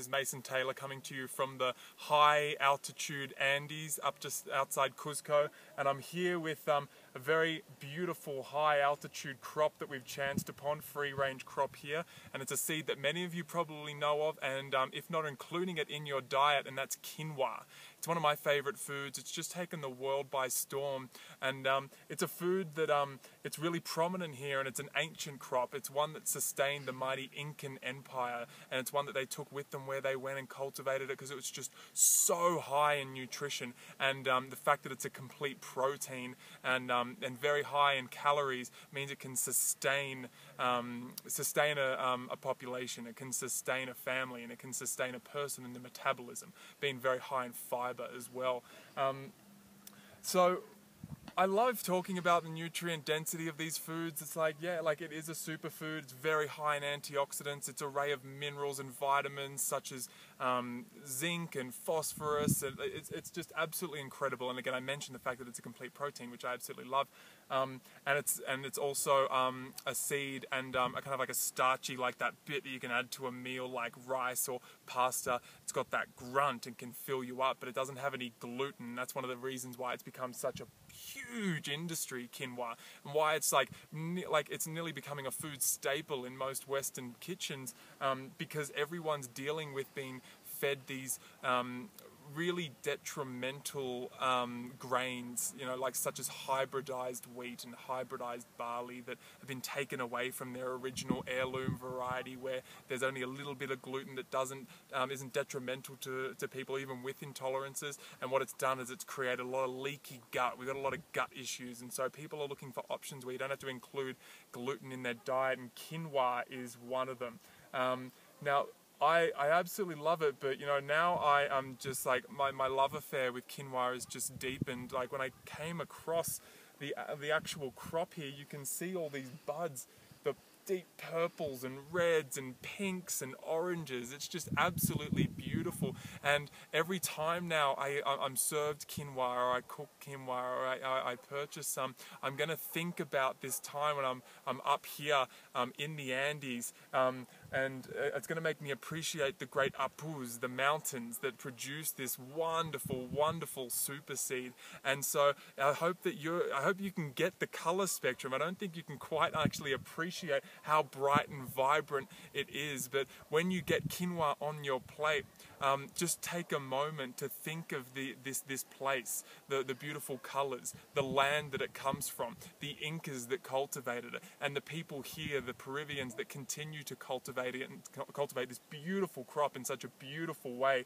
Mason Taylor coming to you from the high altitude Andes up just outside Cusco, and I'm here with a very beautiful high altitude crop that we've chanced upon, free range crop here, and it's a seed that many of you probably know of, and if not including it in your diet, and that's quinoa. It's one of my favorite foods. It's just taken the world by storm, and it's a food that it's really prominent here, and it's an ancient crop. It's one that sustained the mighty Incan Empire, and it's one that they took with them where they went and cultivated it because it was just so high in nutrition, and the fact that it's a complete protein and very high in calories means it can sustain a population. It can sustain a family, and it can sustain a person in the metabolism, being very high in fiber as well. So I love talking about the nutrient density of these foods. It's like, yeah, like it is a superfood. It's very high in antioxidants. It's an array of minerals and vitamins such as zinc and phosphorus. And it's just absolutely incredible. And again, I mentioned the fact that it's a complete protein, which I absolutely love. And it's also a seed and a kind of like a starchy, like that bit that you can add to a meal like rice or pasta. It's got that grunt and can fill you up, but it doesn't have any gluten. That's one of the reasons why it's become such a huge industry, quinoa, and why it's like it's nearly becoming a food staple in most Western kitchens, because everyone's dealing with being fed these really detrimental grains, you know, like such as hybridized wheat and hybridized barley that have been taken away from their original heirloom variety, where there's only a little bit of gluten that isn't detrimental to people even with intolerances. And what it's done is it's created a lot of leaky gut. We've got a lot of gut issues, and so people are looking for options where you don't have to include gluten in their diet, and quinoa is one of them. Now, I absolutely love it, but you know, now I'm just like, my love affair with quinoa is just deepened. Like when I came across the actual crop here, you can see all these buds, the deep purples and reds and pinks and oranges. It's just absolutely beautiful. And every time now I'm served quinoa, or I cook quinoa, or I purchase some, I'm going to think about this time when I'm up here in the Andes, and it's going to make me appreciate the great apus, the mountains that produce this wonderful, wonderful super seed. And so I hope you can get the color spectrum. I don't think you can quite actually appreciate how bright and vibrant it is, but when you get quinoa on your plate, just take a moment to think of this place, the beautiful colors, the land that it comes from, the Incas that cultivated it, and the people here, the Peruvians, that continue to cultivate it and cultivate this beautiful crop in such a beautiful way,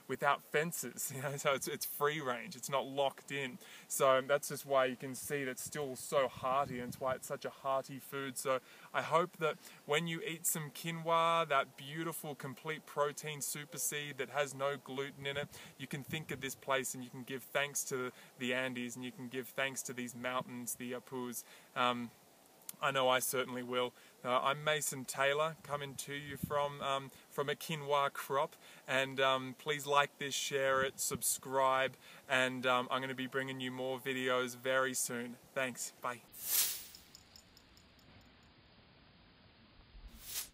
without fences. You know, so it's free range. It's not locked in. So that's just why you can see that it's still so hearty, and it's why it's such a hearty food. So I hope that when you eat some quinoa, that beautiful complete protein super seed that has no gluten in it, you can think of this place and you can give thanks to the Andes, and you can give thanks to these mountains, the Apus. I know I certainly will. I'm Mason Taylor, coming to you from a quinoa crop, and please like this, share it, subscribe, and I'm going to be bringing you more videos very soon. Thanks. Bye.